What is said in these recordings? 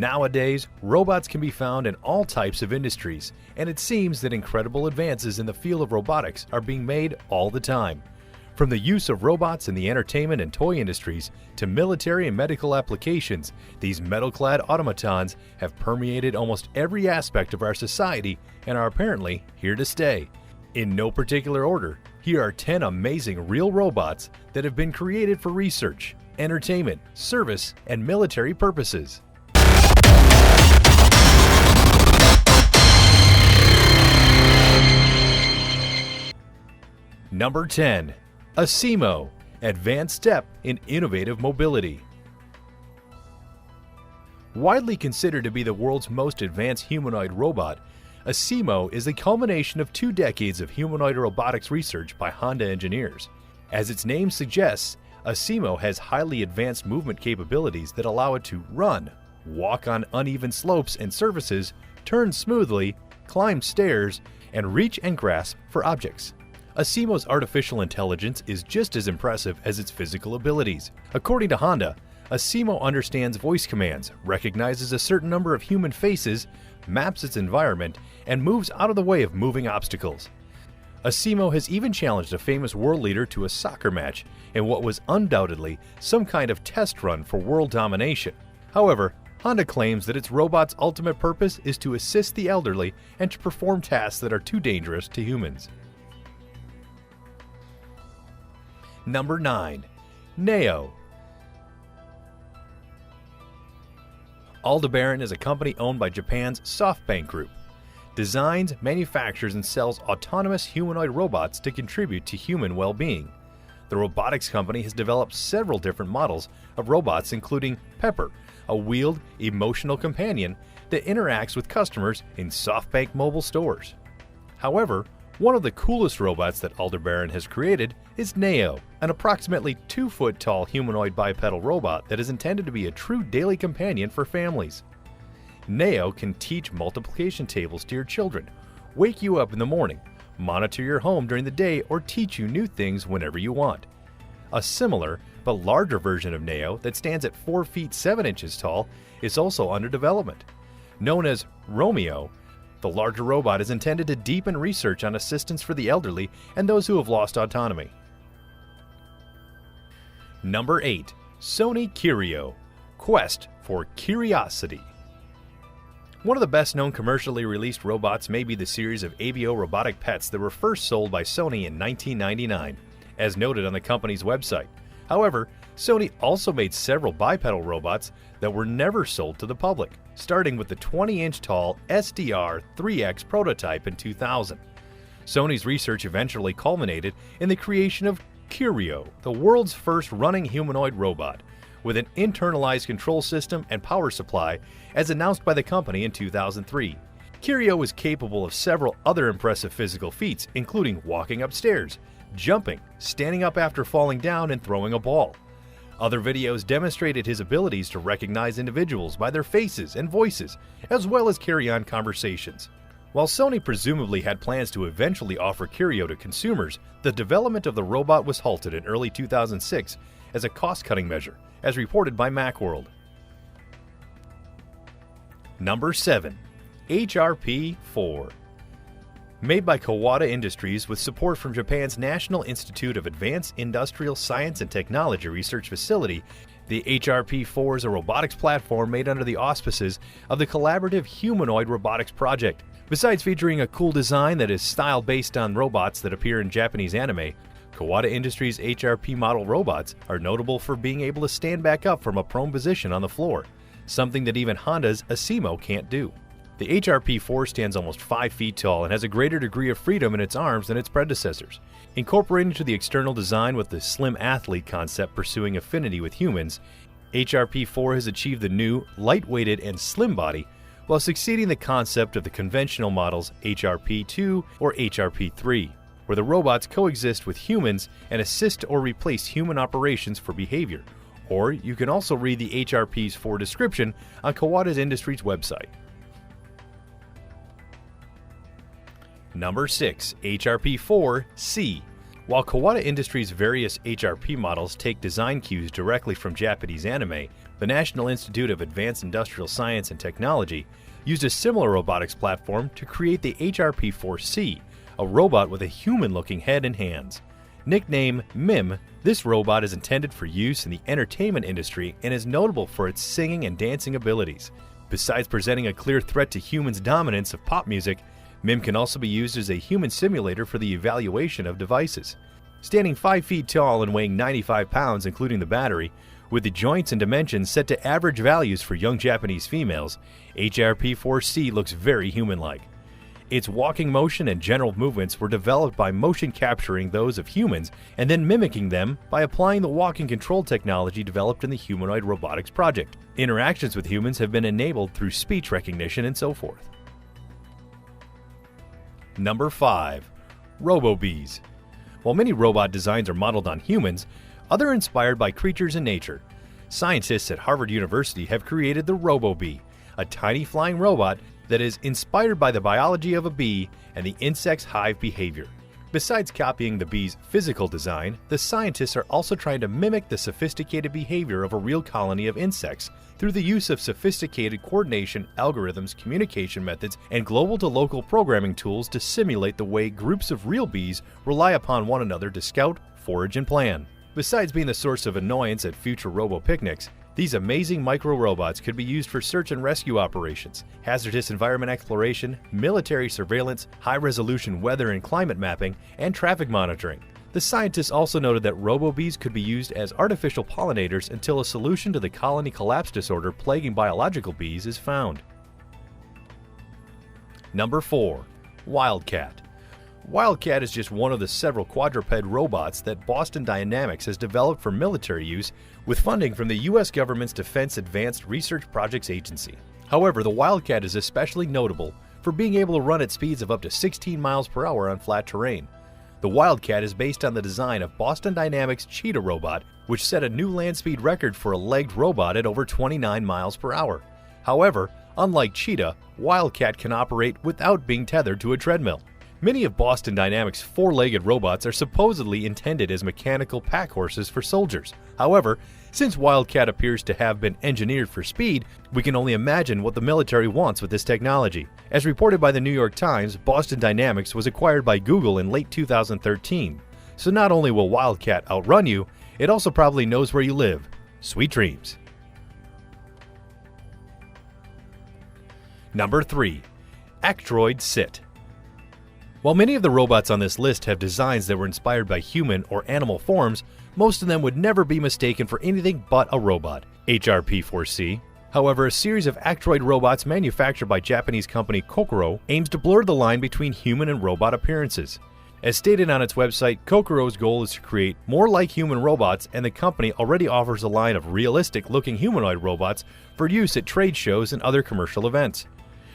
Nowadays, robots can be found in all types of industries, and it seems that incredible advances in the field of robotics are being made all the time. From the use of robots in the entertainment and toy industries to military and medical applications, these metal-clad automatons have permeated almost every aspect of our society and are apparently here to stay. In no particular order, here are 10 amazing real robots that have been created for research, entertainment, service, and military purposes. Number 10. Asimo, advanced step in innovative mobility. Widely considered to be the world's most advanced humanoid robot, Asimo is the culmination of 2 decades of humanoid robotics research by Honda engineers. As its name suggests, Asimo has highly advanced movement capabilities that allow it to run, walk on uneven slopes and surfaces, turn smoothly, climb stairs, and reach and grasp for objects. Asimo's artificial intelligence is just as impressive as its physical abilities. According to Honda, Asimo understands voice commands, recognizes a certain number of human faces, maps its environment, and moves out of the way of moving obstacles. Asimo has even challenged a famous world leader to a soccer match in what was undoubtedly some kind of test run for world domination. However, Honda claims that its robot's ultimate purpose is to assist the elderly and to perform tasks that are too dangerous to humans. Number 9. Neo. Aldebaran is a company owned by Japan's SoftBank Group. Designs, manufactures, and sells autonomous humanoid robots to contribute to human well-being. The robotics company has developed several different models of robots, including Pepper, a wheeled, emotional companion that interacts with customers in SoftBank mobile stores. However, one of the coolest robots that Aldebaran has created is Neo, an approximately 2-foot tall humanoid bipedal robot that is intended to be a true daily companion for families. Neo can teach multiplication tables to your children, wake you up in the morning, monitor your home during the day, or teach you new things whenever you want. A similar but larger version of Neo that stands at 4 feet 7 inches tall is also under development. Known as Romeo, the larger robot is intended to deepen research on assistance for the elderly and those who have lost autonomy. Number 8. Sony Curio, Quest for Curiosity. One of the best-known commercially released robots may be the series of ABO robotic pets that were first sold by Sony in 1999, as noted on the company's website. However, Sony also made several bipedal robots that were never sold to the public, starting with the 20-inch tall SDR-3X prototype in 2000. Sony's research eventually culminated in the creation of Curio, the world's first running humanoid robot, with an internalized control system and power supply, as announced by the company in 2003. Curio is capable of several other impressive physical feats, including walking upstairs, jumping, standing up after falling down, and throwing a ball. Other videos demonstrated his abilities to recognize individuals by their faces and voices, as well as carry on conversations. While Sony presumably had plans to eventually offer Curio to consumers, the development of the robot was halted in early 2006 as a cost-cutting measure, as reported by Macworld. Number 7. HRP-4. Made by Kawada Industries with support from Japan's National Institute of Advanced Industrial Science and Technology Research Facility, the HRP-4 is a robotics platform made under the auspices of the Collaborative Humanoid Robotics Project. Besides featuring a cool design that is style based on robots that appear in Japanese anime, Kawada Industries' HRP model robots are notable for being able to stand back up from a prone position on the floor, something that even Honda's Asimo can't do. The HRP-4 stands almost 5 feet tall and has a greater degree of freedom in its arms than its predecessors. Incorporated into the external design with the slim athlete concept pursuing affinity with humans, HRP-4 has achieved the new, light-weighted, and slim body while succeeding the concept of the conventional models HRP-2 or HRP-3, where the robots coexist with humans and assist or replace human operations for behavior. Or you can also read the HRP-4 description on Kawada Industries' website. Number 6. HRP-4C, While Kawada Industries' various HRP models take design cues directly from Japanese anime, the National Institute of Advanced Industrial Science and Technology used a similar robotics platform to create the HRP-4C, a robot with a human-looking head and hands. Nicknamed MIM, this robot is intended for use in the entertainment industry and is notable for its singing and dancing abilities. Besides presenting a clear threat to humans' dominance of pop music, MIM can also be used as a human simulator for the evaluation of devices. Standing 5 feet tall and weighing 95 pounds including the battery, with the joints and dimensions set to average values for young Japanese females, HRP-4C looks very human-like. Its walking motion and general movements were developed by motion capturing those of humans and then mimicking them by applying the walking control technology developed in the Humanoid Robotics Project. Interactions with humans have been enabled through speech recognition and so forth. Number 5. Robo-Bees. While many robot designs are modeled on humans, others are inspired by creatures in nature. Scientists at Harvard University have created the Robo-Bee, a tiny flying robot that is inspired by the biology of a bee and the insect's hive behavior. Besides copying the bee's physical design, the scientists are also trying to mimic the sophisticated behavior of a real colony of insects through the use of sophisticated coordination, algorithms, communication methods, and global-to-local programming tools to simulate the way groups of real bees rely upon one another to scout, forage, and plan. Besides being the source of annoyance at future robo-picnics, these amazing micro-robots could be used for search and rescue operations, hazardous environment exploration, military surveillance, high-resolution weather and climate mapping, and traffic monitoring. The scientists also noted that robo-bees could be used as artificial pollinators until a solution to the colony collapse disorder plaguing biological bees is found. Number 4. Wildcat. Wildcat is just one of the several quadruped robots that Boston Dynamics has developed for military use with funding from the U.S. government's Defense Advanced Research Projects Agency. However, the Wildcat is especially notable for being able to run at speeds of up to 16 miles per hour on flat terrain. The Wildcat is based on the design of Boston Dynamics' Cheetah robot, which set a new land speed record for a legged robot at over 29 miles per hour. However, unlike Cheetah, Wildcat can operate without being tethered to a treadmill. Many of Boston Dynamics' four-legged robots are supposedly intended as mechanical pack horses for soldiers. However, since Wildcat appears to have been engineered for speed, we can only imagine what the military wants with this technology. As reported by the New York Times, Boston Dynamics was acquired by Google in late 2013. So not only will Wildcat outrun you, it also probably knows where you live. Sweet dreams. Number 3. Actroid Sit. While many of the robots on this list have designs that were inspired by human or animal forms, most of them would never be mistaken for anything but a robot, HRP-4C. However, a series of Actroid robots manufactured by Japanese company Kokoro aims to blur the line between human and robot appearances. As stated on its website, Kokoro's goal is to create more like human robots, and the company already offers a line of realistic-looking humanoid robots for use at trade shows and other commercial events.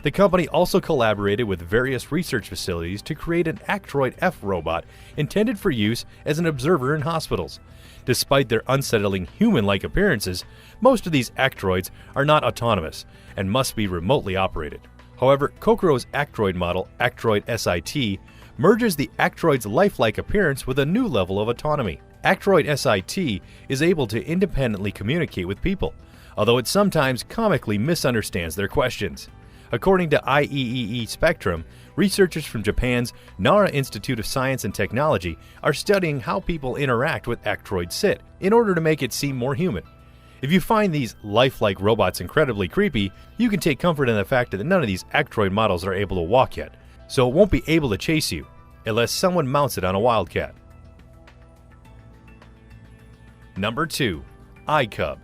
The company also collaborated with various research facilities to create an Actroid F robot intended for use as an observer in hospitals. Despite their unsettling human-like appearances, most of these Actroids are not autonomous and must be remotely operated. However, Kokoro's Actroid model, Actroid SIT, merges the Actroid's lifelike appearance with a new level of autonomy. Actroid SIT is able to independently communicate with people, although it sometimes comically misunderstands their questions. According to IEEE Spectrum, researchers from Japan's Nara Institute of Science and Technology are studying how people interact with Actroid Sit in order to make it seem more human. If you find these lifelike robots incredibly creepy, you can take comfort in the fact that none of these Actroid models are able to walk yet, so it won't be able to chase you, unless someone mounts it on a Wildcat. Number 2. iCub.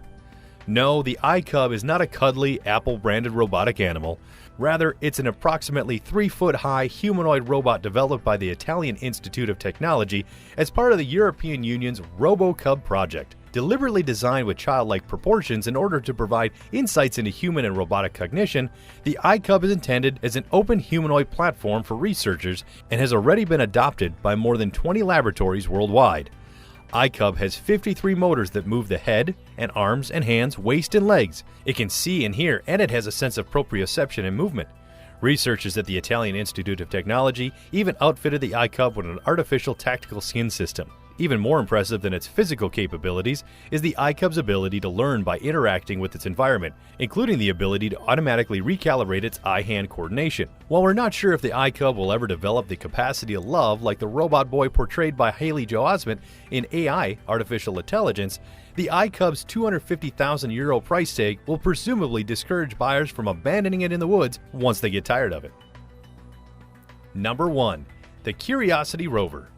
No, the iCub is not a cuddly, Apple-branded robotic animal. Rather, it's an approximately 3-foot-high humanoid robot developed by the Italian Institute of Technology as part of the European Union's RoboCub project. Deliberately designed with childlike proportions in order to provide insights into human and robotic cognition, the iCub is intended as an open humanoid platform for researchers and has already been adopted by more than 20 laboratories worldwide. iCub has 53 motors that move the head and arms and hands, waist and legs. It can see and hear, and it has a sense of proprioception and movement. Researchers at the Italian Institute of Technology even outfitted the iCub with an artificial tactical skin system. Even more impressive than its physical capabilities is the iCub's ability to learn by interacting with its environment, including the ability to automatically recalibrate its eye-hand coordination. While we're not sure if the iCub will ever develop the capacity to love like the robot boy portrayed by Haley Joel Osment in AI, Artificial Intelligence, the iCub's €250,000 price tag will presumably discourage buyers from abandoning it in the woods once they get tired of it. Number 1. The Curiosity Rover.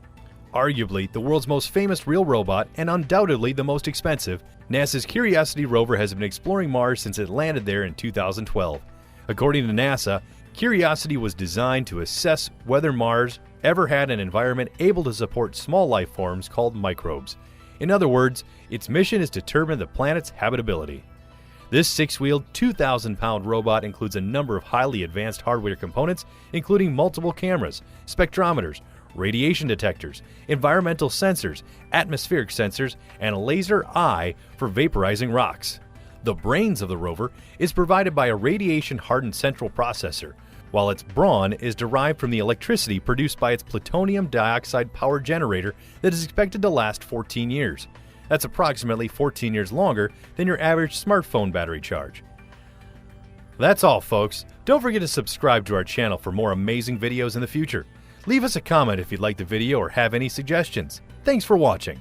Arguably the world's most famous real robot and undoubtedly the most expensive, NASA's Curiosity rover has been exploring Mars since it landed there in 2012. According to NASA, Curiosity was designed to assess whether Mars ever had an environment able to support small life forms called microbes. In other words, its mission is to determine the planet's habitability. This 6-wheeled, 2,000-pound robot includes a number of highly advanced hardware components, including multiple cameras, spectrometers, radiation detectors, environmental sensors, atmospheric sensors, and a laser eye for vaporizing rocks. The brains of the rover is provided by a radiation-hardened central processor, while its brawn is derived from the electricity produced by its plutonium dioxide power generator that is expected to last 14 years. That's approximately 14 years longer than your average smartphone battery charge. That's all, folks. Don't forget to subscribe to our channel for more amazing videos in the future. Leave us a comment if you'd like the video or have any suggestions. Thanks for watching.